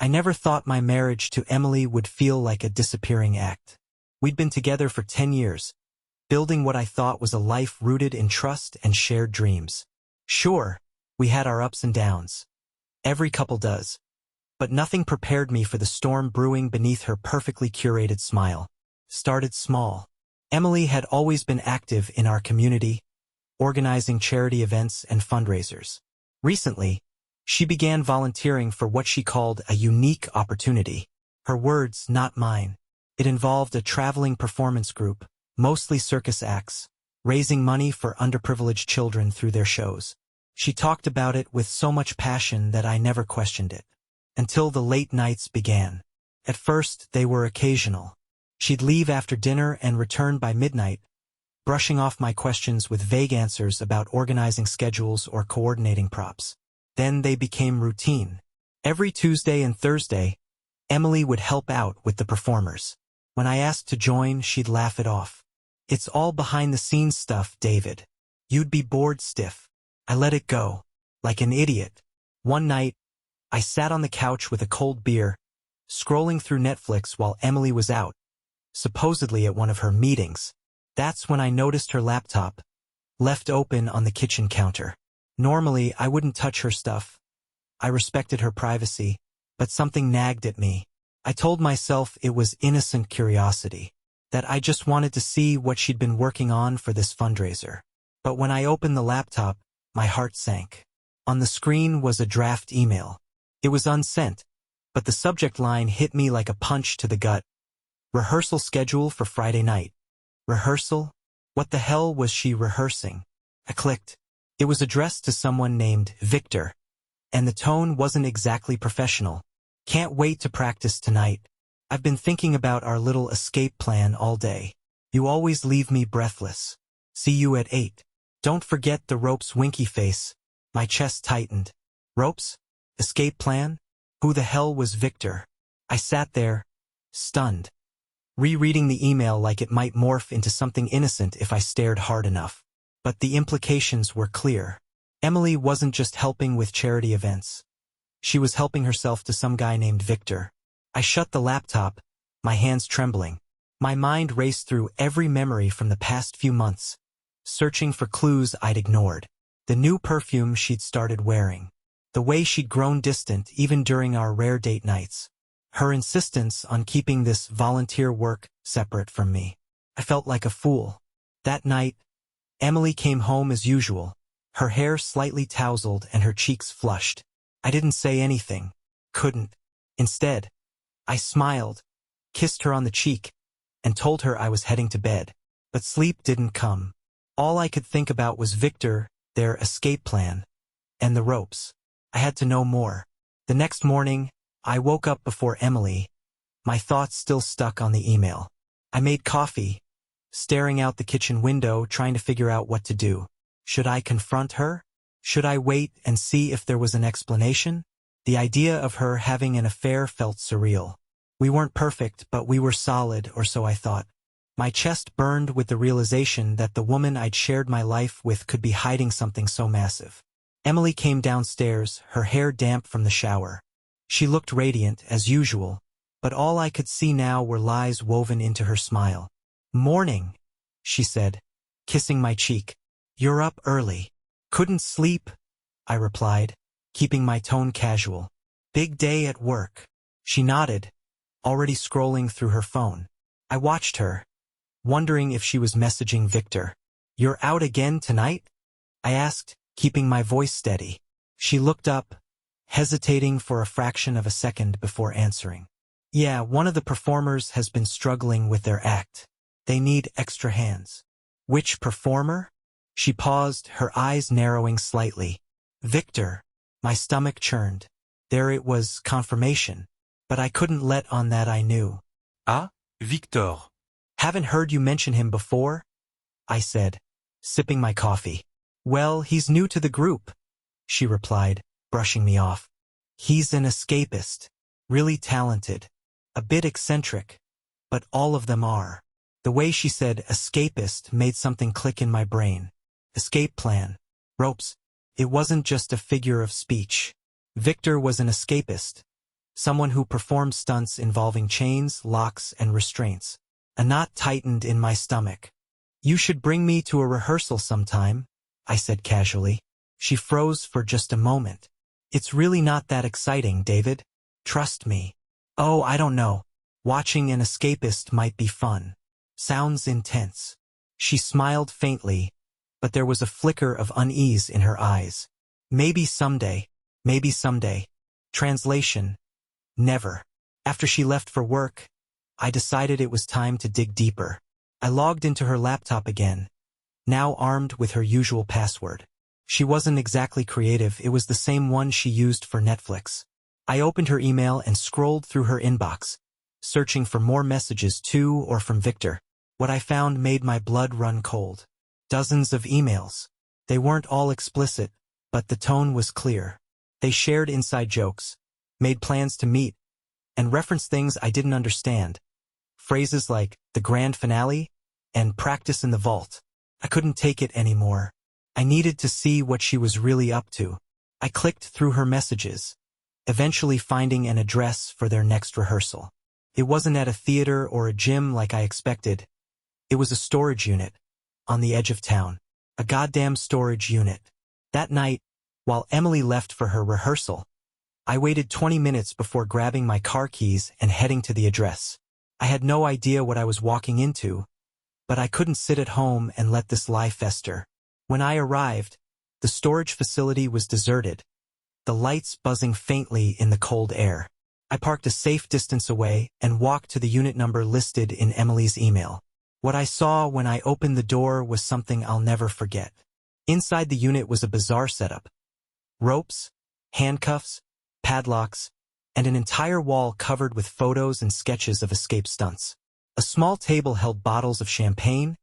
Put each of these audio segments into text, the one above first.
I never thought my marriage to Emily would feel like a disappearing act. We'd been together for 10 years, building what I thought was a life rooted in trust and shared dreams. Sure, we had our ups and downs. Every couple does. But nothing prepared me for the storm brewing beneath her perfectly curated smile. Started small. Emily had always been active in our community, organizing charity events and fundraisers. Recently, she began volunteering for what she called a unique opportunity. Her words, not mine. It involved a traveling performance group, mostly circus acts, raising money for underprivileged children through their shows. She talked about it with so much passion that I never questioned it. Until the late nights began. At first, they were occasional. She'd leave after dinner and return by midnight, brushing off my questions with vague answers about organizing schedules or coordinating props. Then they became routine. Every Tuesday and Thursday, Emily would help out with the performers. When I asked to join, she'd laugh it off. It's all behind-the-scenes stuff, David. You'd be bored stiff. I let it go, like an idiot. One night, I sat on the couch with a cold beer, scrolling through Netflix while Emily was out, supposedly at one of her meetings. That's when I noticed her laptop, left open on the kitchen counter. Normally, I wouldn't touch her stuff. I respected her privacy, but something nagged at me. I told myself it was innocent curiosity, that I just wanted to see what she'd been working on for this fundraiser. But when I opened the laptop, my heart sank. On the screen was a draft email. It was unsent, but the subject line hit me like a punch to the gut. Rehearsal schedule for Friday night. Rehearsal? What the hell was she rehearsing? I clicked. It was addressed to someone named Victor, and the tone wasn't exactly professional. Can't wait to practice tonight. I've been thinking about our little escape plan all day. You always leave me breathless. See you at 8. Don't forget the ropes. Winky face. My chest tightened. Ropes? Escape plan? Who the hell was Victor? I sat there, stunned, rereading the email like it might morph into something innocent if I stared hard enough. But the implications were clear. Emily wasn't just helping with charity events. She was helping herself to some guy named Victor. I shut the laptop, my hands trembling. My mind raced through every memory from the past few months, searching for clues I'd ignored. The new perfume she'd started wearing. The way she'd grown distant even during our rare date nights. Her insistence on keeping this volunteer work separate from me. I felt like a fool. That night, Emily came home as usual, her hair slightly tousled and her cheeks flushed. I didn't say anything. Couldn't. Instead, I smiled, kissed her on the cheek, and told her I was heading to bed. But sleep didn't come. All I could think about was Victor, their escape plan, and the ropes. I had to know more. The next morning, I woke up before Emily, my thoughts still stuck on the email. I made coffee, staring out the kitchen window, trying to figure out what to do. Should I confront her? Should I wait and see if there was an explanation? The idea of her having an affair felt surreal. We weren't perfect, but we were solid, or so I thought. My chest burned with the realization that the woman I'd shared my life with could be hiding something so massive. Emily came downstairs, her hair damp from the shower. She looked radiant, as usual, but all I could see now were lies woven into her smile. "Morning," she said, kissing my cheek. "You're up early." "Couldn't sleep," I replied, keeping my tone casual. "Big day at work." She nodded, already scrolling through her phone. I watched her, wondering if she was messaging Victor. "You're out again tonight?" I asked, keeping my voice steady. She looked up, hesitating for a fraction of a second before answering. "Yeah, one of the performers has been struggling with their act. They need extra hands." "Which performer?" She paused, her eyes narrowing slightly. "Victor." My stomach churned. There it was, confirmation. But I couldn't let on that I knew. "Ah, Victor. "Haven't heard you mention him before," I said, sipping my coffee. "Well, he's new to the group," she replied, brushing me off. "He's an escapist. Really talented. A bit eccentric. But all of them are." The way she said escapist made something click in my brain. Escape plan. Ropes. It wasn't just a figure of speech. Victor was an escapist. Someone who performed stunts involving chains, locks, and restraints. A knot tightened in my stomach. "You should bring me to a rehearsal sometime," I said casually. She froze for just a moment. "It's really not that exciting, David. Trust me." "Oh, I don't know. Watching an escapist might be fun." "Sounds intense." She smiled faintly, but there was a flicker of unease in her eyes. "Maybe someday. Maybe someday." Translation: never. After she left for work, I decided it was time to dig deeper. I logged into her laptop again, now armed with her usual password. She wasn't exactly creative, it was the same one she used for Netflix. I opened her email and scrolled through her inbox, searching for more messages to or from Victor. What I found made my blood run cold. Dozens of emails. They weren't all explicit, but the tone was clear. They shared inside jokes, made plans to meet, and referenced things I didn't understand. Phrases like the grand finale and practice in the vault. I couldn't take it anymore. I needed to see what she was really up to. I clicked through her messages, eventually finding an address for their next rehearsal. It wasn't at a theater or a gym like I expected. It was a storage unit, on the edge of town. A goddamn storage unit. That night, while Emily left for her rehearsal, I waited 20 minutes before grabbing my car keys and heading to the address. I had no idea what I was walking into, but I couldn't sit at home and let this lie fester. When I arrived, the storage facility was deserted, the lights buzzing faintly in the cold air. I parked a safe distance away and walked to the unit number listed in Emily's email. What I saw when I opened the door was something I'll never forget. Inside the unit was a bizarre setup. Ropes, handcuffs, padlocks, and an entire wall covered with photos and sketches of escape stunts. A small table held bottles of champagne,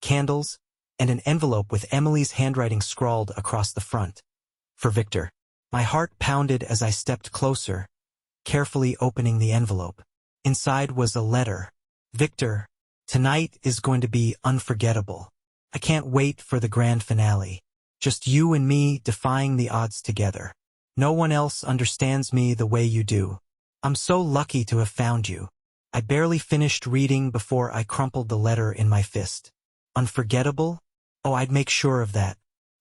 candles, and an envelope with Emily's handwriting scrawled across the front. For Victor. My heart pounded as I stepped closer, carefully opening the envelope. Inside was a letter. "Victor, tonight is going to be unforgettable. I can't wait for the grand finale. Just you and me defying the odds together. No one else understands me the way you do. I'm so lucky to have found you." I barely finished reading before I crumpled the letter in my fist. Unforgettable? Oh, I'd make sure of that.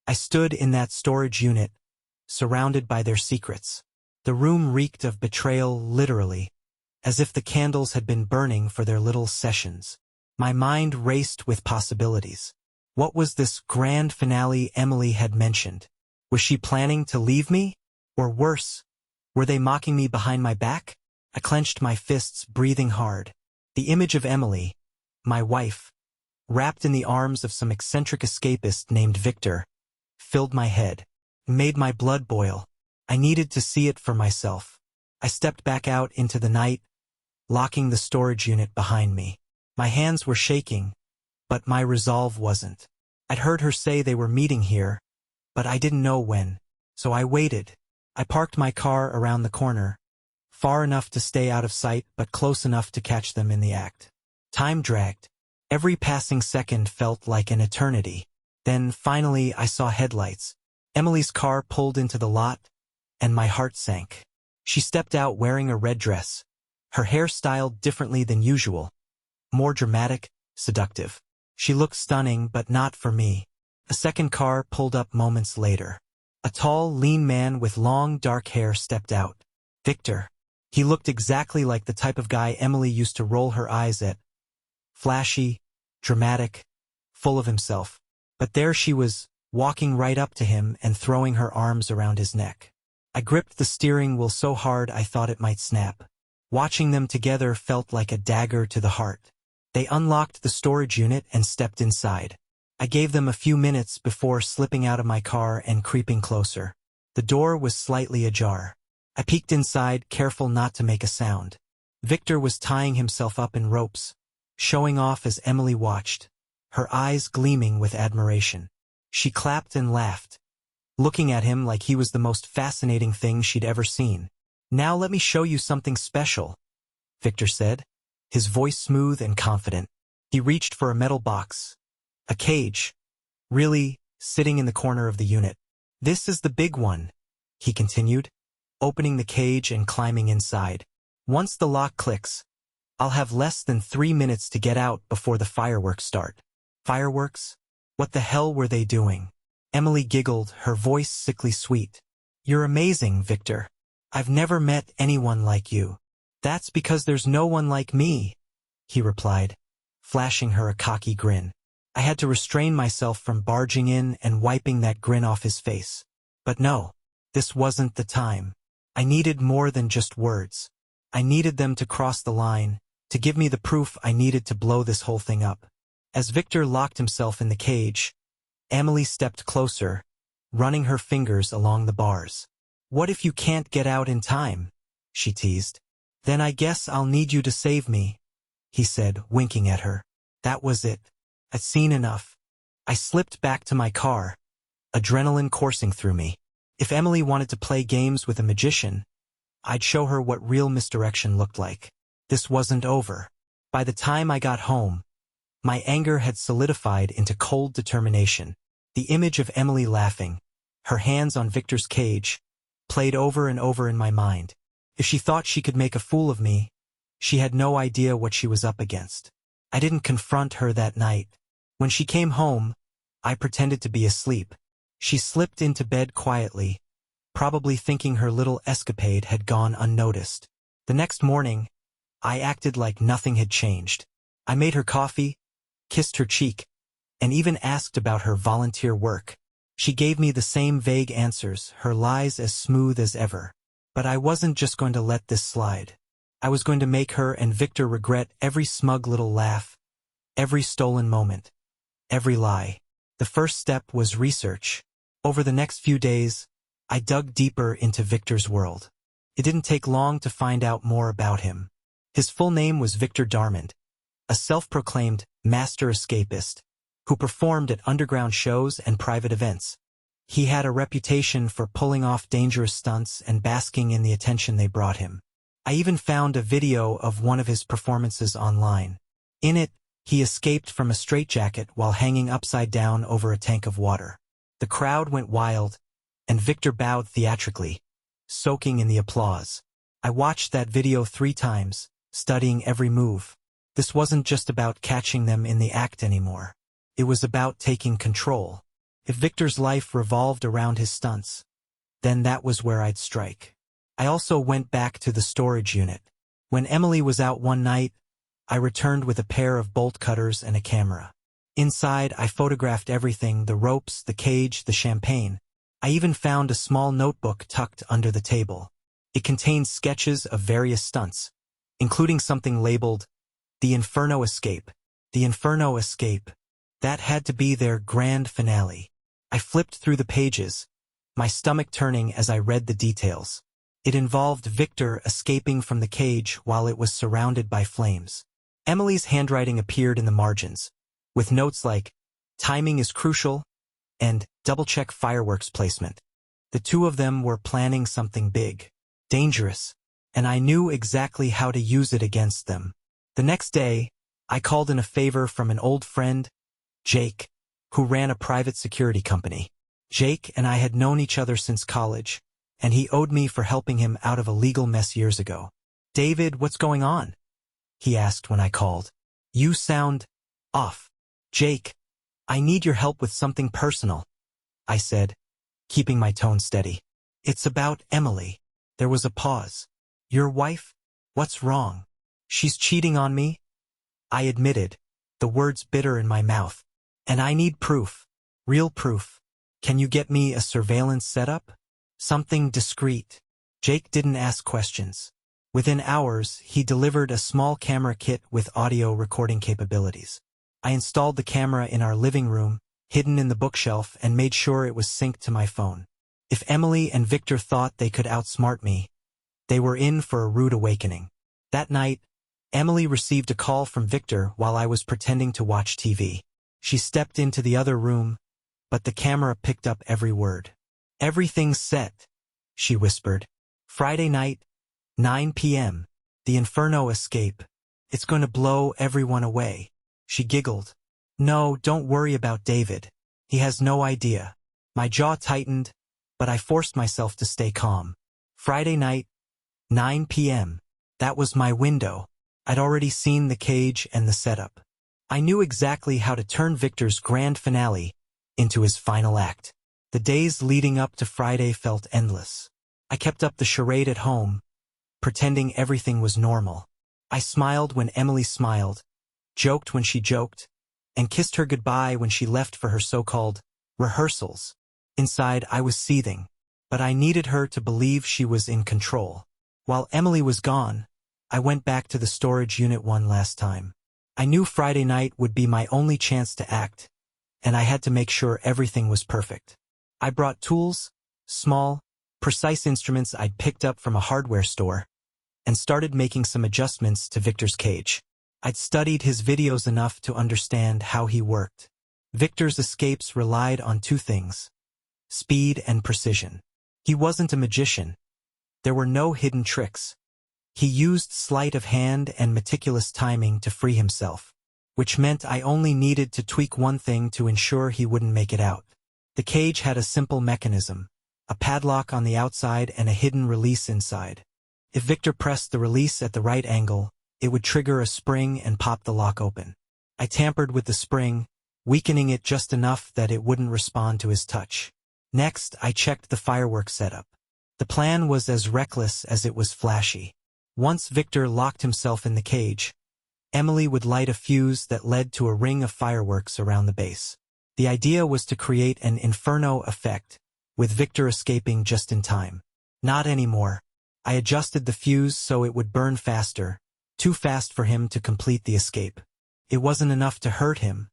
I stood in that storage unit, surrounded by their secrets. The room reeked of betrayal, literally, as if the candles had been burning for their little sessions. My mind raced with possibilities. What was this grand finale Emily had mentioned? Was she planning to leave me? Or worse, were they mocking me behind my back? I clenched my fists, breathing hard. The image of Emily, my wife, wrapped in the arms of some eccentric escapist named Victor, filled my head, made my blood boil. I needed to see it for myself. I stepped back out into the night, locking the storage unit behind me. My hands were shaking, but my resolve wasn't. I'd heard her say they were meeting here, but I didn't know when. So I waited. I parked my car around the corner, far enough to stay out of sight but close enough to catch them in the act. Time dragged. Every passing second felt like an eternity. Then, finally, I saw headlights. Emily's car pulled into the lot, and my heart sank. She stepped out wearing a red dress, her hair styled differently than usual, more dramatic, seductive. She looked stunning, but not for me. A second car pulled up moments later. A tall, lean man with long, dark hair stepped out. Victor. He looked exactly like the type of guy Emily used to roll her eyes at. Flashy, dramatic, full of himself. But there she was, walking right up to him and throwing her arms around his neck. I gripped the steering wheel so hard I thought it might snap. Watching them together felt like a dagger to the heart. They unlocked the storage unit and stepped inside. I gave them a few minutes before slipping out of my car and creeping closer. The door was slightly ajar. I peeked inside, careful not to make a sound. Victor was tying himself up in ropes, showing off as Emily watched, her eyes gleaming with admiration. She clapped and laughed, looking at him like he was the most fascinating thing she'd ever seen. "Now let me show you something special," Victor said, his voice smooth and confident. He reached for a metal box. A cage, really, sitting in the corner of the unit. "This is the big one," he continued, opening the cage and climbing inside. Once the lock clicks, I'll have less than 3 minutes to get out before the fireworks start. Fireworks? What the hell were they doing? Emily giggled, her voice sickly sweet. You're amazing, Victor. I've never met anyone like you. That's because there's no one like me, he replied, flashing her a cocky grin. I had to restrain myself from barging in and wiping that grin off his face. But no, this wasn't the time. I needed more than just words. I needed them to cross the line, to give me the proof I needed to blow this whole thing up. As Victor locked himself in the cage, Emily stepped closer, running her fingers along the bars. What if you can't get out in time? She teased. Then I guess I'll need you to save me, he said, winking at her. That was it. I'd seen enough. I slipped back to my car, adrenaline coursing through me. If Emily wanted to play games with a magician, I'd show her what real misdirection looked like. This wasn't over. By the time I got home, my anger had solidified into cold determination. The image of Emily laughing, her hands on Victor's cage, played over and over in my mind. If she thought she could make a fool of me, she had no idea what she was up against. I didn't confront her that night. When she came home, I pretended to be asleep. She slipped into bed quietly, probably thinking her little escapade had gone unnoticed. The next morning, I acted like nothing had changed. I made her coffee, kissed her cheek, and even asked about her volunteer work. She gave me the same vague answers, her lies as smooth as ever. But I wasn't just going to let this slide. I was going to make her and Victor regret every smug little laugh, every stolen moment, every lie. The first step was research. Over the next few days, I dug deeper into Victor's world. It didn't take long to find out more about him. His full name was Victor Darmond, a self-proclaimed master escapist who performed at underground shows and private events. He had a reputation for pulling off dangerous stunts and basking in the attention they brought him. I even found a video of one of his performances online. In it, he escaped from a straitjacket while hanging upside down over a tank of water. The crowd went wild, and Victor bowed theatrically, soaking in the applause. I watched that video 3 times, studying every move. This wasn't just about catching them in the act anymore. It was about taking control. If Victor's life revolved around his stunts, then that was where I'd strike. I also went back to the storage unit. When Emily was out one night, I returned with a pair of bolt cutters and a camera. Inside, I photographed everything: the ropes, the cage, the champagne. I even found a small notebook tucked under the table. It contained sketches of various stunts, including something labeled, "The Inferno Escape." The Inferno Escape. That had to be their grand finale. I flipped through the pages, my stomach turning as I read the details. It involved Victor escaping from the cage while it was surrounded by flames. Emily's handwriting appeared in the margins, with notes like, "Timing is crucial," and "Double-check fireworks placement." The two of them were planning something big, dangerous, and I knew exactly how to use it against them. The next day, I called in a favor from an old friend, Jake, who ran a private security company. Jake and I had known each other since college, and he owed me for helping him out of a legal mess years ago. "David, what's going on?" he asked when I called. "You sound off." "Jake, I need your help with something personal," I said, keeping my tone steady. "It's about Emily." There was a pause. "Your wife? What's wrong?" "She's cheating on me," I admitted, the words bitter in my mouth. "And I need proof. Real proof. Can you get me a surveillance setup? Something discreet." Jake didn't ask questions. Within hours, he delivered a small camera kit with audio recording capabilities. I installed the camera in our living room, hidden in the bookshelf, and made sure it was synced to my phone. If Emily and Victor thought they could outsmart me, they were in for a rude awakening. That night, Emily received a call from Victor while I was pretending to watch TV. She stepped into the other room, but the camera picked up every word. "Everything's set," she whispered. "Friday night, 9 p.m. The Inferno Escape. It's going to blow everyone away." She giggled. "No, don't worry about David. He has no idea." My jaw tightened, but I forced myself to stay calm. Friday night, 9 p.m. That was my window. I'd already seen the cage and the setup. I knew exactly how to turn Victor's grand finale into his final act. The days leading up to Friday felt endless. I kept up the charade at home, pretending everything was normal. I smiled when Emily smiled, joked when she joked, and kissed her goodbye when she left for her so-called rehearsals. Inside, I was seething, but I needed her to believe she was in control. While Emily was gone, I went back to the storage unit one last time. I knew Friday night would be my only chance to act, and I had to make sure everything was perfect. I brought tools, small, precise instruments I'd picked up from a hardware store, and started making some adjustments to Victor's cage. I'd studied his videos enough to understand how he worked. Victor's escapes relied on two things: speed and precision. He wasn't a magician. There were no hidden tricks. He used sleight of hand and meticulous timing to free himself, which meant I only needed to tweak one thing to ensure he wouldn't make it out. The cage had a simple mechanism, a padlock on the outside and a hidden release inside. If Victor pressed the release at the right angle, it would trigger a spring and pop the lock open. I tampered with the spring, weakening it just enough that it wouldn't respond to his touch. Next, I checked the fireworks setup. The plan was as reckless as it was flashy. Once Victor locked himself in the cage, Emily would light a fuse that led to a ring of fireworks around the base. The idea was to create an inferno effect, with Victor escaping just in time. Not anymore. I adjusted the fuse so it would burn faster, too fast for him to complete the escape. It wasn't enough to hurt him,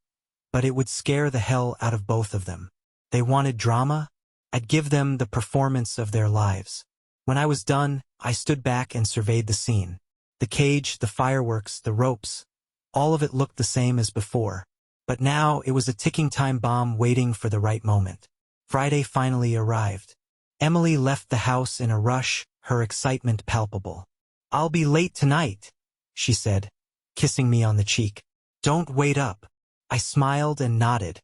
but it would scare the hell out of both of them. They wanted drama? I'd give them the performance of their lives. When I was done, I stood back and surveyed the scene. The cage, the fireworks, the ropes, all of it looked the same as before. But now it was a ticking time bomb waiting for the right moment. Friday finally arrived. Emily left the house in a rush, her excitement palpable. "I'll be late tonight," she said, kissing me on the cheek. "Don't wait up." I smiled and nodded,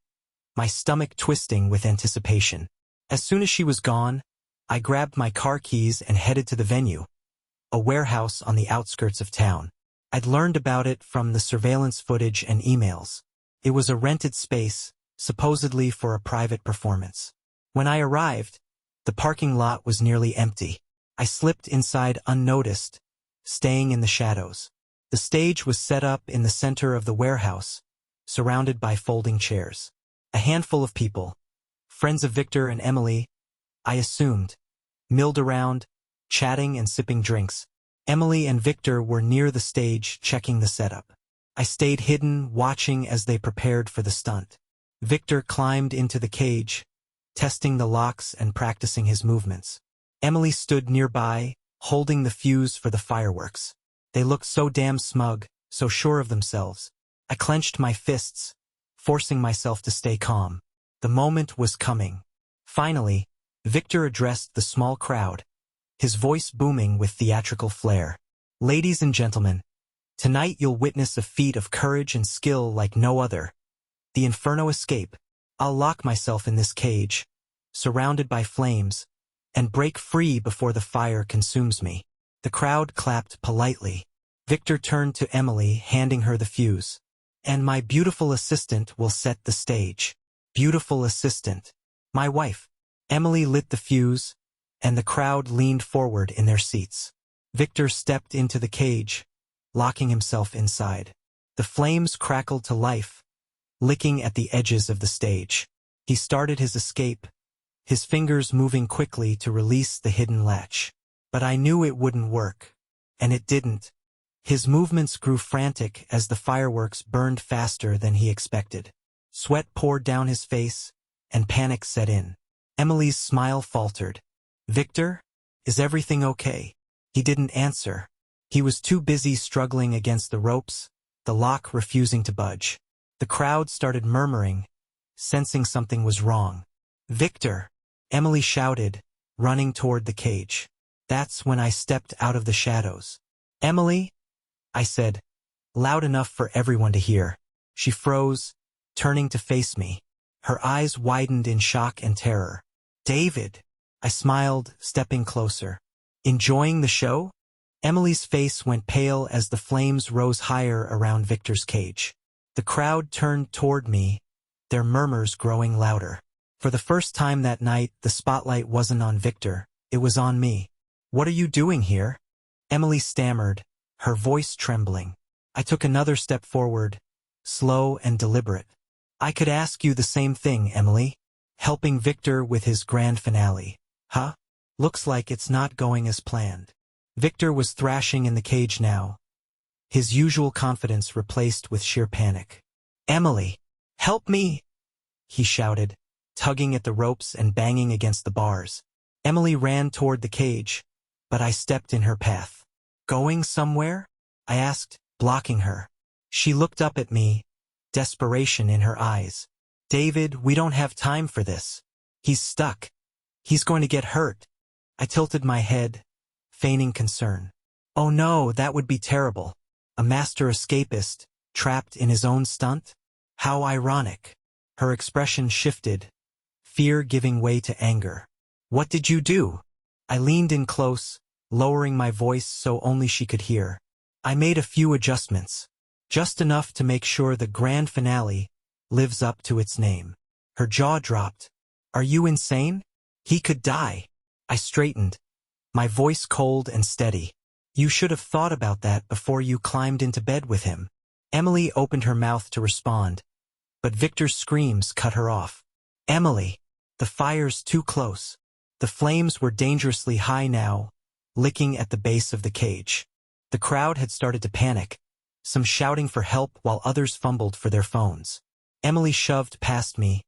my stomach twisting with anticipation. As soon as she was gone, I grabbed my car keys and headed to the venue, a warehouse on the outskirts of town. I'd learned about it from the surveillance footage and emails. It was a rented space, supposedly for a private performance. When I arrived, the parking lot was nearly empty. I slipped inside unnoticed, staying in the shadows. The stage was set up in the center of the warehouse, surrounded by folding chairs. A handful of people, friends of Victor and Emily, I assumed, milled around, chatting and sipping drinks. Emily and Victor were near the stage checking the setup. I stayed hidden, watching as they prepared for the stunt. Victor climbed into the cage, testing the locks and practicing his movements. Emily stood nearby, holding the fuse for the fireworks. They looked so damn smug, so sure of themselves. I clenched my fists, forcing myself to stay calm. The moment was coming. Finally, Victor addressed the small crowd, his voice booming with theatrical flair. "Ladies and gentlemen, tonight you'll witness a feat of courage and skill like no other. The Inferno escape. I'll lock myself in this cage, surrounded by flames, and break free before the fire consumes me." The crowd clapped politely. Victor turned to Emily, handing her the fuse. "And my beautiful assistant will set the stage." Beautiful assistant. My wife. Emily lit the fuse, and the crowd leaned forward in their seats. Victor stepped into the cage, locking himself inside. The flames crackled to life, licking at the edges of the stage. He started his escape, his fingers moving quickly to release the hidden latch. But I knew it wouldn't work, and it didn't. His movements grew frantic as the fireworks burned faster than he expected. Sweat poured down his face, and panic set in. Emily's smile faltered. "Victor, is everything okay?" He didn't answer. He was too busy struggling against the ropes, the lock refusing to budge. The crowd started murmuring, sensing something was wrong. "Victor!" Emily shouted, running toward the cage. That's when I stepped out of the shadows. "Emily?" I said, loud enough for everyone to hear. She froze, turning to face me. Her eyes widened in shock and terror. "David!" I smiled, stepping closer. Enjoying the show? Emily's face went pale as the flames rose higher around Victor's cage. The crowd turned toward me, their murmurs growing louder. For the first time that night, the spotlight wasn't on Victor, it was on me. "What are you doing here?" Emily stammered, her voice trembling. I took another step forward, slow and deliberate. "I could ask you the same thing, Emily. Helping Victor with his grand finale. Huh? Looks like it's not going as planned." Victor was thrashing in the cage now, his usual confidence replaced with sheer panic. "Emily, help me!" he shouted, tugging at the ropes and banging against the bars. Emily ran toward the cage, but I stepped in her path. "Going somewhere?" I asked, blocking her. She looked up at me, desperation in her eyes. "David, we don't have time for this. He's stuck. He's going to get hurt." I tilted my head, feigning concern. "Oh no, that would be terrible. A master escapist, trapped in his own stunt? How ironic." Her expression shifted, fear giving way to anger. "What did you do?" I leaned in close, lowering my voice so only she could hear. "I made a few adjustments. Just enough to make sure the grand finale lives up to its name." Her jaw dropped. "Are you insane? He could die." I straightened, my voice cold and steady. "You should have thought about that before you climbed into bed with him." Emily opened her mouth to respond, but Victor's screams cut her off. "Emily, the fire's too close." The flames were dangerously high now, licking at the base of the cage. The crowd had started to panic, some shouting for help while others fumbled for their phones. Emily shoved past me,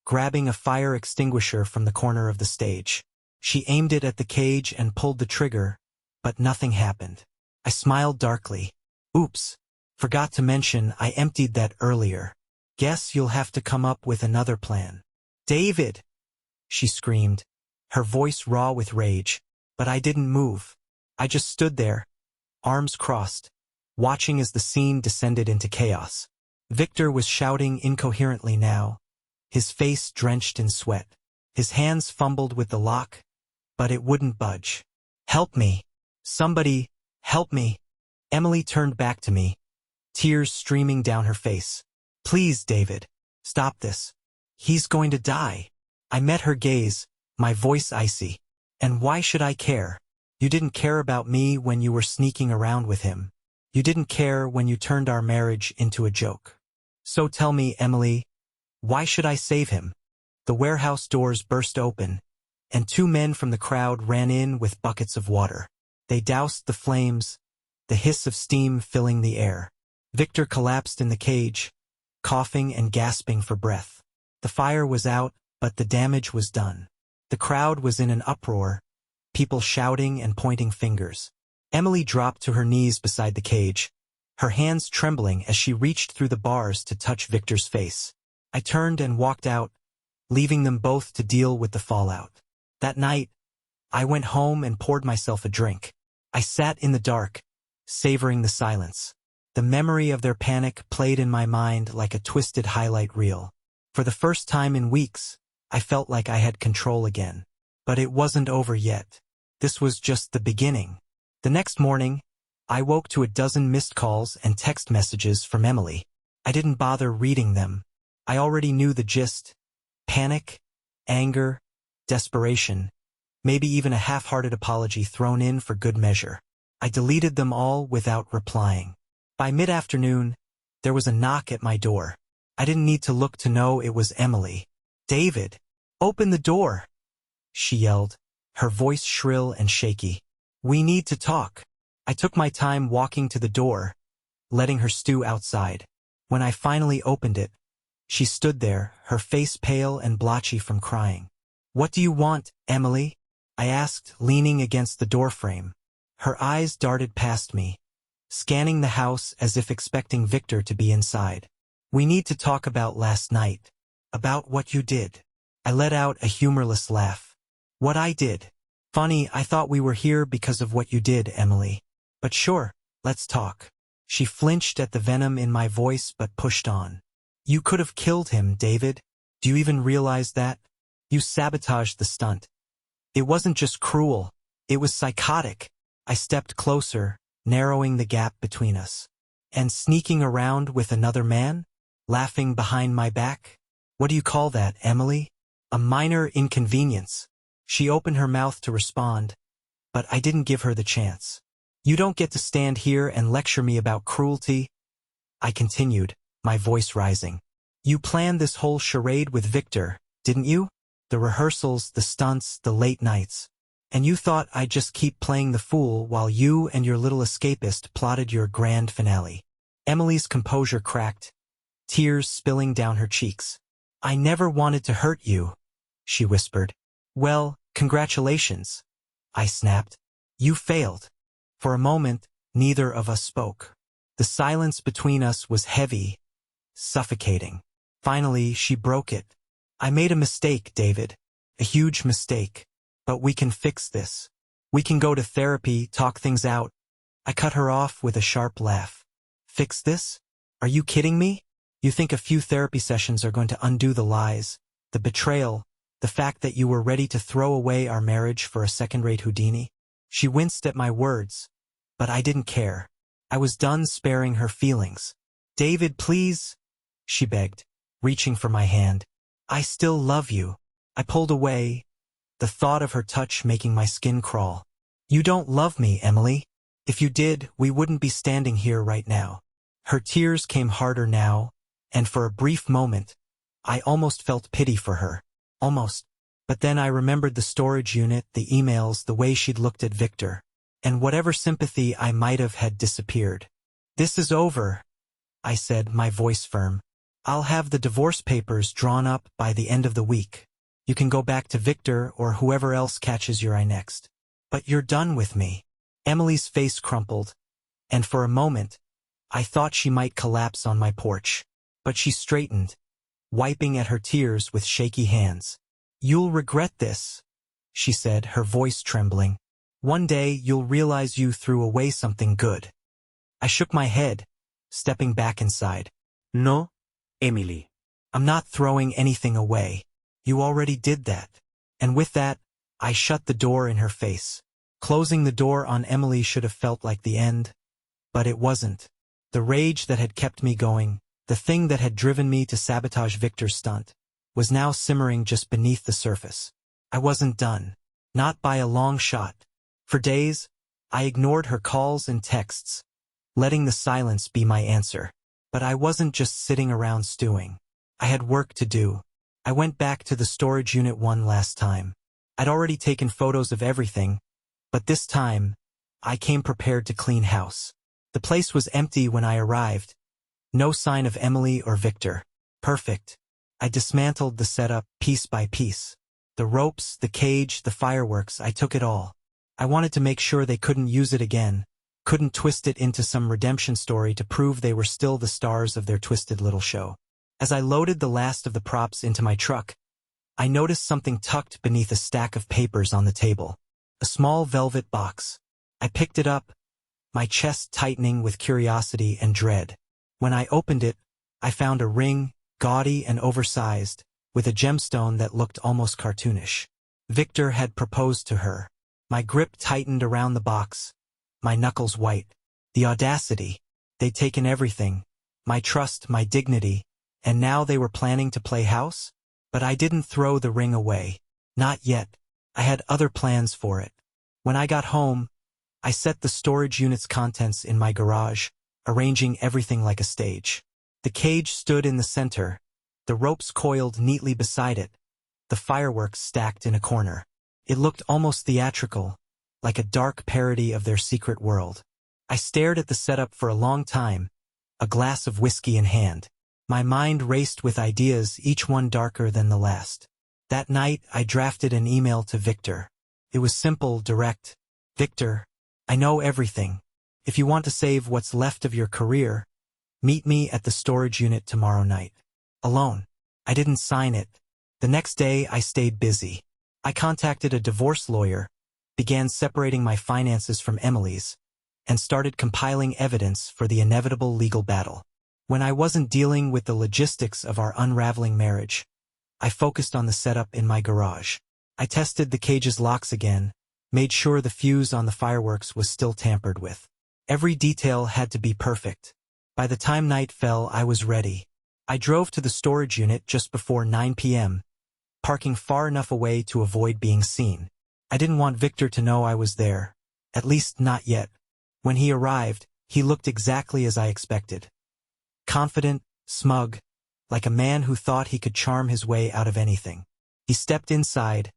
grabbing a fire extinguisher from the corner of the stage. She aimed it at the cage and pulled the trigger, but nothing happened. I smiled darkly. "Oops, forgot to mention I emptied that earlier. Guess you'll have to come up with another plan." "David!" she screamed, her voice raw with rage, but I didn't move. I just stood there, arms crossed, watching as the scene descended into chaos. Victor was shouting incoherently now, his face drenched in sweat. His hands fumbled with the lock, but it wouldn't budge. "Help me! Somebody, help me!" Emily turned back to me, tears streaming down her face. "Please, David, stop this. He's going to die." I met her gaze, my voice icy. "And why should I care? You didn't care about me when you were sneaking around with him. You didn't care when you turned our marriage into a joke. So tell me, Emily, why should I save him?" The warehouse doors burst open, and two men from the crowd ran in with buckets of water. They doused the flames, the hiss of steam filling the air. Victor collapsed in the cage, coughing and gasping for breath. The fire was out, but the damage was done. The crowd was in an uproar, people shouting and pointing fingers. Emily dropped to her knees beside the cage, her hands trembling as she reached through the bars to touch Victor's face. I turned and walked out, leaving them both to deal with the fallout. That night, I went home and poured myself a drink. I sat in the dark, savoring the silence. The memory of their panic played in my mind like a twisted highlight reel. For the first time in weeks, I felt like I had control again. But it wasn't over yet. This was just the beginning. The next morning, I woke to a dozen missed calls and text messages from Emily. I didn't bother reading them. I already knew the gist. Panic, anger, desperation, maybe even a half-hearted apology thrown in for good measure. I deleted them all without replying. By mid-afternoon, there was a knock at my door. I didn't need to look to know it was Emily. "David, open the door!" she yelled, her voice shrill and shaky. "We need to talk." I took my time walking to the door, letting her stew outside. When I finally opened it, she stood there, her face pale and blotchy from crying. "What do you want, Emily?" I asked, leaning against the doorframe. Her eyes darted past me, scanning the house as if expecting Victor to be inside. "We need to talk about last night. About what you did." I let out a humorless laugh. "What I did? Funny, I thought we were here because of what you did, Emily. But sure, let's talk." She flinched at the venom in my voice but pushed on. "You could have killed him, David. Do you even realize that? You sabotaged the stunt. It wasn't just cruel, It was psychotic. I stepped closer, narrowing the gap between us. And sneaking around with another man? Laughing behind my back? What do you call that, Emily? A minor inconvenience. She opened her mouth to respond, but I didn't give her the chance. You don't get to stand here and lecture me about cruelty, I continued, my voice rising. You planned this whole charade with Victor, didn't you? The rehearsals, the stunts, the late nights. And you thought I'd just keep playing the fool while you and your little escapist plotted your grand finale. Emily's composure cracked, tears spilling down her cheeks. I never wanted to hurt you, she whispered. Well, congratulations, I snapped. You failed. For a moment, neither of us spoke. The silence between us was heavy, suffocating. Finally, she broke it. I made a mistake, David. A huge mistake. But we can fix this. We can go to therapy, talk things out. I cut her off with a sharp laugh. Fix this? Are you kidding me? You think a few therapy sessions are going to undo the lies, the betrayal, the fact that you were ready to throw away our marriage for a second-rate Houdini? She winced at my words, but I didn't care. I was done sparing her feelings. David, please, she begged, reaching for my hand. I still love you. I pulled away, the thought of her touch making my skin crawl. You don't love me, Emily. If you did, we wouldn't be standing here right now. Her tears came harder now, and for a brief moment, I almost felt pity for her. Almost. But then I remembered the storage unit, the emails, the way she'd looked at Victor, and whatever sympathy I might have had disappeared. This is over, I said, my voice firm. I'll have the divorce papers drawn up by the end of the week. You can go back to Victor or whoever else catches your eye next. But you're done with me. Emily's face crumpled, and for a moment, I thought she might collapse on my porch. But she straightened, wiping at her tears with shaky hands. You'll regret this, she said, her voice trembling. One day you'll realize you threw away something good. I shook my head, stepping back inside. No, Emily. I'm not throwing anything away. You already did that. And with that, I shut the door in her face. Closing the door on Emily should have felt like the end, but it wasn't. The rage that had kept me going, the thing that had driven me to sabotage Victor's stunt, was now simmering just beneath the surface. I wasn't done. Not by a long shot. For days, I ignored her calls and texts, letting the silence be my answer. But I wasn't just sitting around stewing. I had work to do. I went back to the storage unit one last time. I'd already taken photos of everything, but this time, I came prepared to clean house. The place was empty when I arrived. No sign of Emily or Victor. Perfect. I dismantled the setup piece by piece. The ropes, the cage, the fireworks, I took it all. I wanted to make sure they couldn't use it again, couldn't twist it into some redemption story to prove they were still the stars of their twisted little show. As I loaded the last of the props into my truck, I noticed something tucked beneath a stack of papers on the table. A small velvet box. I picked it up, my chest tightening with curiosity and dread. When I opened it, I found a ring, gaudy and oversized, with a gemstone that looked almost cartoonish. Victor had proposed to her. My grip tightened around the box, my knuckles white. The audacity. They'd taken everything, my trust, my dignity, and now they were planning to play house? But I didn't throw the ring away. Not yet. I had other plans for it. When I got home, I set the storage unit's contents in my garage, arranging everything like a stage. The cage stood in the center, the ropes coiled neatly beside it, the fireworks stacked in a corner. It looked almost theatrical, like a dark parody of their secret world. I stared at the setup for a long time, a glass of whiskey in hand. My mind raced with ideas, each one darker than the last. That night, I drafted an email to Victor. It was simple, direct. Victor, I know everything. If you want to save what's left of your career, meet me at the storage unit tomorrow night. Alone. I didn't sign it. The next day, I stayed busy. I contacted a divorce lawyer, began separating my finances from Emily's, and started compiling evidence for the inevitable legal battle. When I wasn't dealing with the logistics of our unraveling marriage, I focused on the setup in my garage. I tested the cage's locks again, made sure the fuse on the fireworks was still tampered with. Every detail had to be perfect. By the time night fell, I was ready. I drove to the storage unit just before 9 p.m., parking far enough away to avoid being seen. I didn't want Victor to know I was there, at least not yet. When he arrived, he looked exactly as I expected. Confident, smug, like a man who thought he could charm his way out of anything. He stepped inside,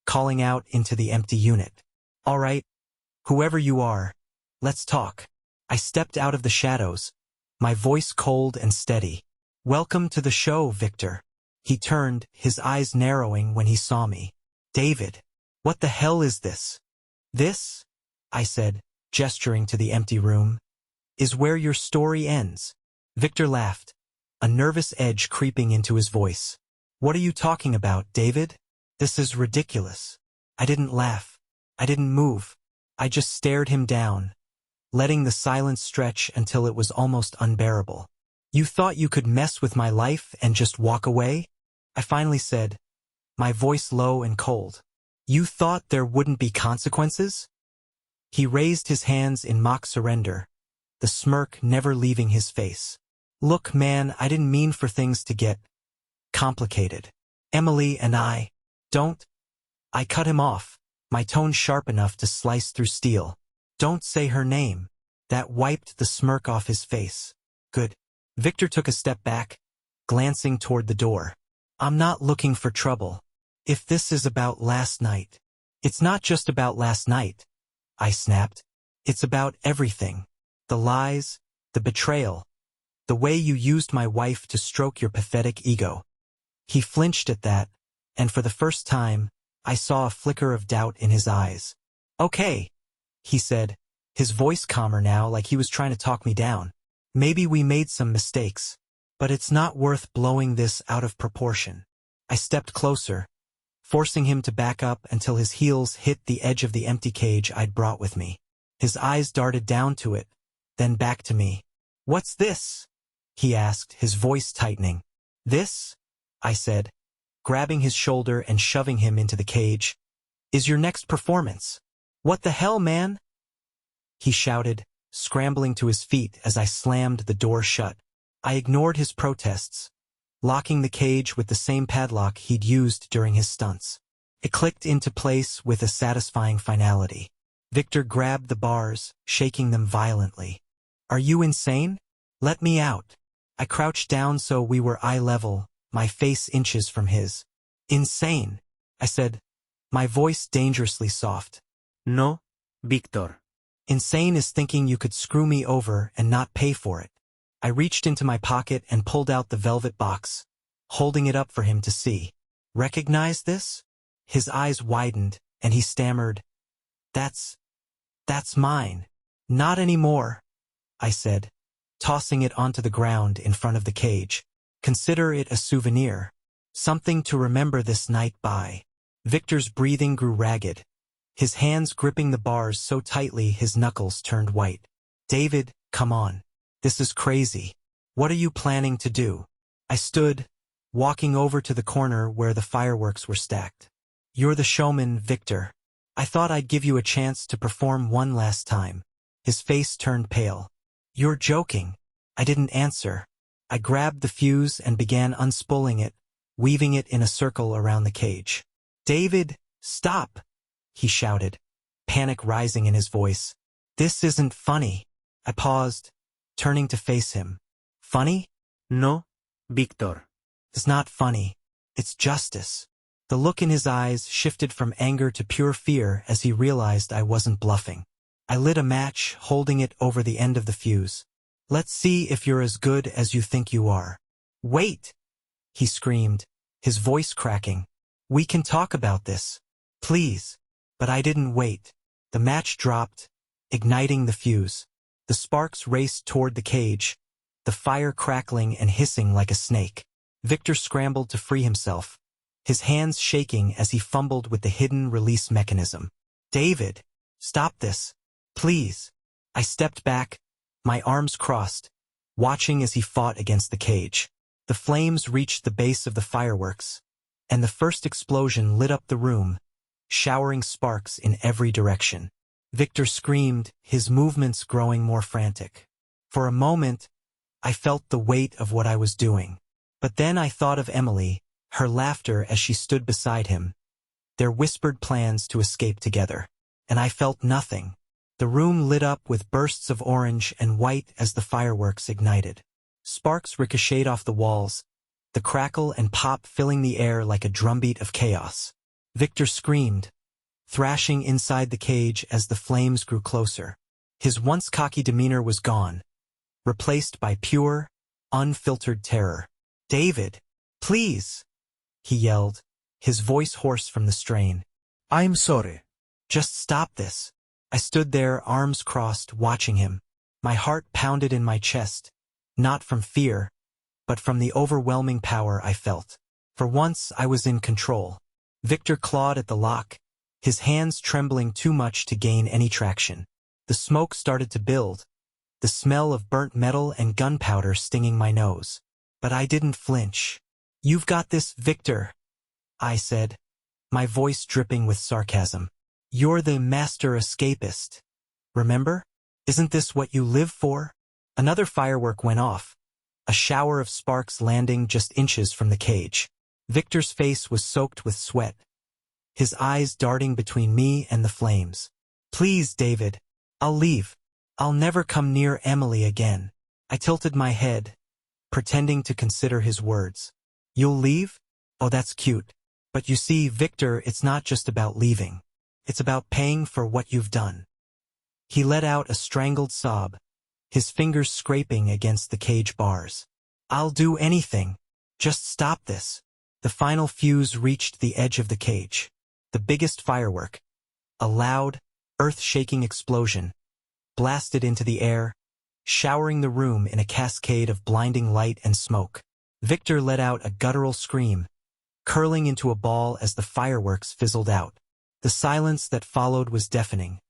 calling out into the empty unit. "All right, whoever you are, let's talk." I stepped out of the shadows, my voice cold and steady. "Welcome to the show, Victor." He turned, his eyes narrowing when he saw me. "David, what the hell is this?" "This," I said, gesturing to the empty room, "is where your story ends." Victor laughed, a nervous edge creeping into his voice. "What are you talking about, David? This is ridiculous." I didn't laugh. I didn't move. I just stared him down, letting the silence stretch until it was almost unbearable. "You thought you could mess with my life and just walk away?" I finally said, my voice low and cold. "You thought there wouldn't be consequences?" He raised his hands in mock surrender, the smirk never leaving his face. "Look, man, I didn't mean for things to get complicated. Emily and I don't." I cut him off, my tone sharp enough to slice through steel. "Don't say her name." That wiped the smirk off his face. "Good." Victor took a step back, glancing toward the door. "I'm not looking for trouble. If this is about last night." "It's not just about last night," I snapped. "It's about everything. The lies, the betrayal, the way you used my wife to stroke your pathetic ego." He flinched at that, and for the first time, I saw a flicker of doubt in his eyes. "Okay," he said, his voice calmer now, like he was trying to talk me down. "Maybe we made some mistakes, but it's not worth blowing this out of proportion." I stepped closer, forcing him to back up until his heels hit the edge of the empty cage I'd brought with me. His eyes darted down to it, then back to me. "What's this?" he asked, his voice tightening. "This," I said, grabbing his shoulder and shoving him into the cage, "is your next performance." "What the hell, man?" he shouted, scrambling to his feet as I slammed the door shut. I ignored his protests, locking the cage with the same padlock he'd used during his stunts. It clicked into place with a satisfying finality. Victor grabbed the bars, shaking them violently. "Are you insane? Let me out." I crouched down so we were eye level, my face inches from his. "Insane," I said, my voice dangerously soft. No, Victor. "Insane is thinking you could screw me over and not pay for it." I reached into my pocket and pulled out the velvet box, holding it up for him to see. "Recognize this?" His eyes widened, and he stammered, That's mine." "Not anymore," I said, tossing it onto the ground in front of the cage. "Consider it a souvenir. Something to remember this night by." Victor's breathing grew ragged, his hands gripping the bars so tightly his knuckles turned white. "David, come on. This is crazy. What are you planning to do?" I stood, walking over to the corner where the fireworks were stacked. "You're the showman, Victor. I thought I'd give you a chance to perform one last time." His face turned pale. "You're joking." I didn't answer. I grabbed the fuse and began unspooling it, weaving it in a circle around the cage. "David, stop!" he shouted, panic rising in his voice. "This isn't funny." I paused, turning to face him. "Funny?" No, Victor. "It's not funny. It's justice." The look in his eyes shifted from anger to pure fear as he realized I wasn't bluffing. I lit a match, holding it over the end of the fuse. "Let's see if you're as good as you think you are." "Wait!" he screamed, his voice cracking. "We can talk about this. Please." But I didn't wait. The match dropped, igniting the fuse. The sparks raced toward the cage, the fire crackling and hissing like a snake. Victor scrambled to free himself, his hands shaking as he fumbled with the hidden release mechanism. "David, stop this. Please." I stepped back, my arms crossed, watching as he fought against the cage. The flames reached the base of the fireworks, and the first explosion lit up the room, showering sparks in every direction. Victor screamed, his movements growing more frantic. For a moment, I felt the weight of what I was doing. But then I thought of Emily, her laughter as she stood beside him, their whispered plans to escape together. And I felt nothing. The room lit up with bursts of orange and white as the fireworks ignited. Sparks ricocheted off the walls, the crackle and pop filling the air like a drumbeat of chaos. Victor screamed, thrashing inside the cage as the flames grew closer. His once cocky demeanor was gone, replaced by pure, unfiltered terror. "David, please," he yelled, his voice hoarse from the strain. I'm sorry. "Just stop this." I stood there, arms crossed, watching him. My heart pounded in my chest, not from fear, but from the overwhelming power I felt. For once, I was in control. Victor clawed at the lock, his hands trembling too much to gain any traction. The smoke started to build, the smell of burnt metal and gunpowder stinging my nose. But I didn't flinch. "You've got this, Victor," I said, my voice dripping with sarcasm. "You're the master escapist. Remember? Isn't this what you live for?" Another firework went off, a shower of sparks landing just inches from the cage. Victor's face was soaked with sweat, his eyes darting between me and the flames. "Please, David, I'll leave. I'll never come near Emily again." I tilted my head, pretending to consider his words. "You'll leave? Oh, that's cute. But you see, Victor, it's not just about leaving. It's about paying for what you've done." He let out a strangled sob, his fingers scraping against the cage bars. "I'll do anything. Just stop this." The final fuse reached the edge of the cage. The biggest firework, a loud, earth-shaking explosion, blasted into the air, showering the room in a cascade of blinding light and smoke. Victor let out a guttural scream, curling into a ball as the fireworks fizzled out. The silence that followed was deafening,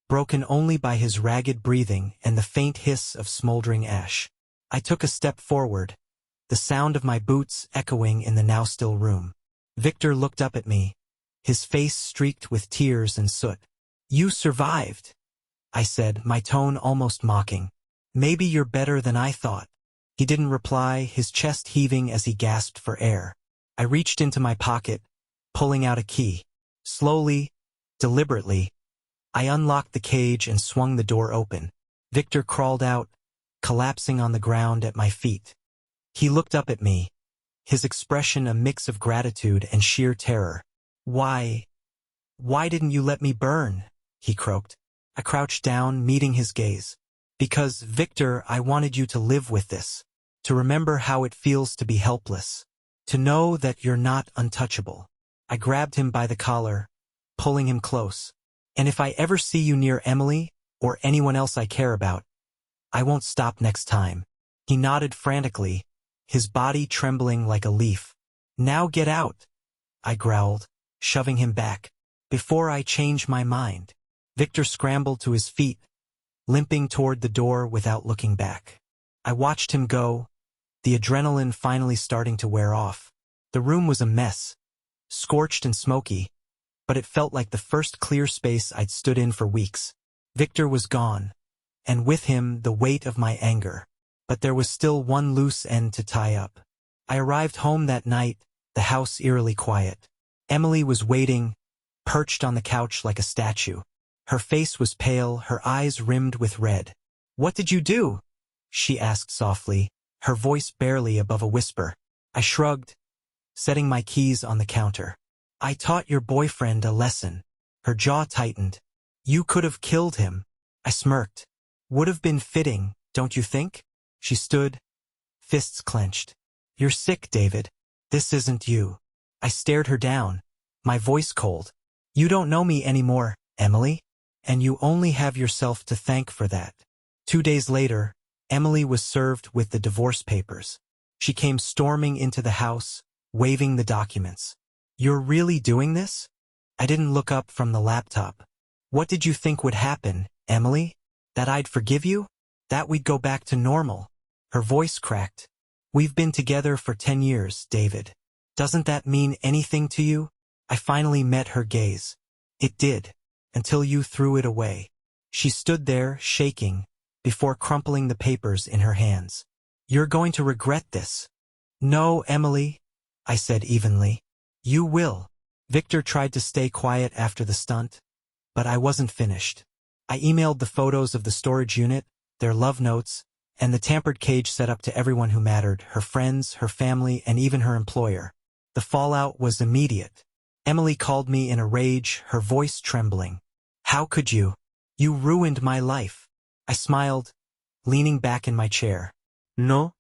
broken only by his ragged breathing and the faint hiss of smoldering ash. I took a step forward, the sound of my boots echoing in the now-still room. Victor looked up at me, his face streaked with tears and soot. "You survived," I said, my tone almost mocking. "Maybe you're better than I thought." He didn't reply, his chest heaving as he gasped for air. I reached into my pocket, pulling out a key. Slowly, deliberately, I unlocked the cage and swung the door open. Victor crawled out, collapsing on the ground at my feet. He looked up at me, his expression a mix of gratitude and sheer terror. Why didn't you let me burn?" he croaked. I crouched down, meeting his gaze. "Because, Victor, I wanted you to live with this, to remember how it feels to be helpless, to know that you're not untouchable." I grabbed him by the collar, pulling him close. "And if I ever see you near Emily, or anyone else I care about, I won't stop next time." He nodded frantically, his body trembling like a leaf. "Now get out," I growled, shoving him back, "before I change my mind." Victor scrambled to his feet, limping toward the door without looking back. I watched him go, the adrenaline finally starting to wear off. The room was a mess, scorched and smoky, but it felt like the first clear space I'd stood in for weeks. Victor was gone, and with him the weight of my anger. But there was still one loose end to tie up. I arrived home that night, the house eerily quiet. Emily was waiting, perched on the couch like a statue. Her face was pale, her eyes rimmed with red. "What did you do?" she asked softly, her voice barely above a whisper. I shrugged, setting my keys on the counter. "I taught your boyfriend a lesson." Her jaw tightened. "You could have killed him." I smirked. "Would have been fitting, don't you think?" She stood, fists clenched. "You're sick, David. This isn't you." I stared her down, my voice cold. "You don't know me anymore, Emily, and you only have yourself to thank for that." 2 days later, Emily was served with the divorce papers. She came storming into the house, waving the documents. "You're really doing this?" I didn't look up from the laptop. "What did you think would happen, Emily? That I'd forgive you? That we'd go back to normal?" Her voice cracked. "We've been together for 10 years, David. Doesn't that mean anything to you?" I finally met her gaze. It did, until you threw it away. She stood there, shaking, before crumpling the papers in her hands. You're going to regret this. No, Emily, I said evenly. You will. Victor tried to stay quiet after the stunt, but I wasn't finished. I emailed the photos of the storage unit, their love notes, and the tampered cage set up to everyone who mattered, her friends, her family, and even her employer. The fallout was immediate. Emily called me in a rage, her voice trembling. How could you? You ruined my life. I smiled, leaning back in my chair. No,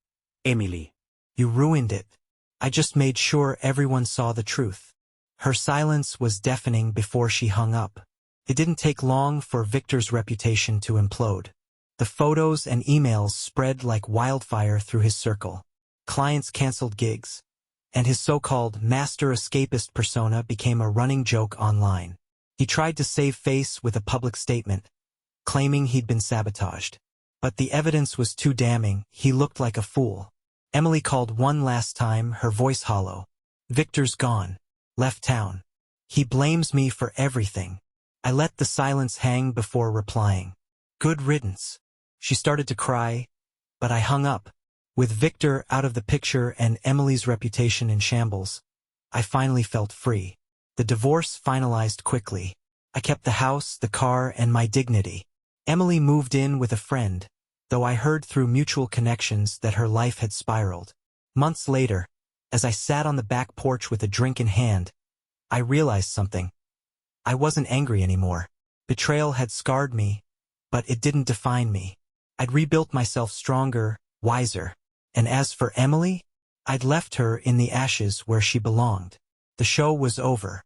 Emily. You ruined it. I just made sure everyone saw the truth. Her silence was deafening before she hung up. It didn't take long for Victor's reputation to implode. The photos and emails spread like wildfire through his circle. Clients canceled gigs, and his so-called master escapist persona became a running joke online. He tried to save face with a public statement, claiming he'd been sabotaged. But the evidence was too damning. He looked like a fool. Emily called one last time, her voice hollow. Victor's gone. Left town. He blames me for everything. I let the silence hang before replying. Good riddance. She started to cry, but I hung up. With Victor out of the picture and Emily's reputation in shambles, I finally felt free. The divorce finalized quickly. I kept the house, the car, and my dignity. Emily moved in with a friend, though I heard through mutual connections that her life had spiraled. Months later, as I sat on the back porch with a drink in hand, I realized something. I wasn't angry anymore. Betrayal had scarred me, but it didn't define me. I'd rebuilt myself stronger, wiser. And as for Emily, I'd left her in the ashes where she belonged. The show was over.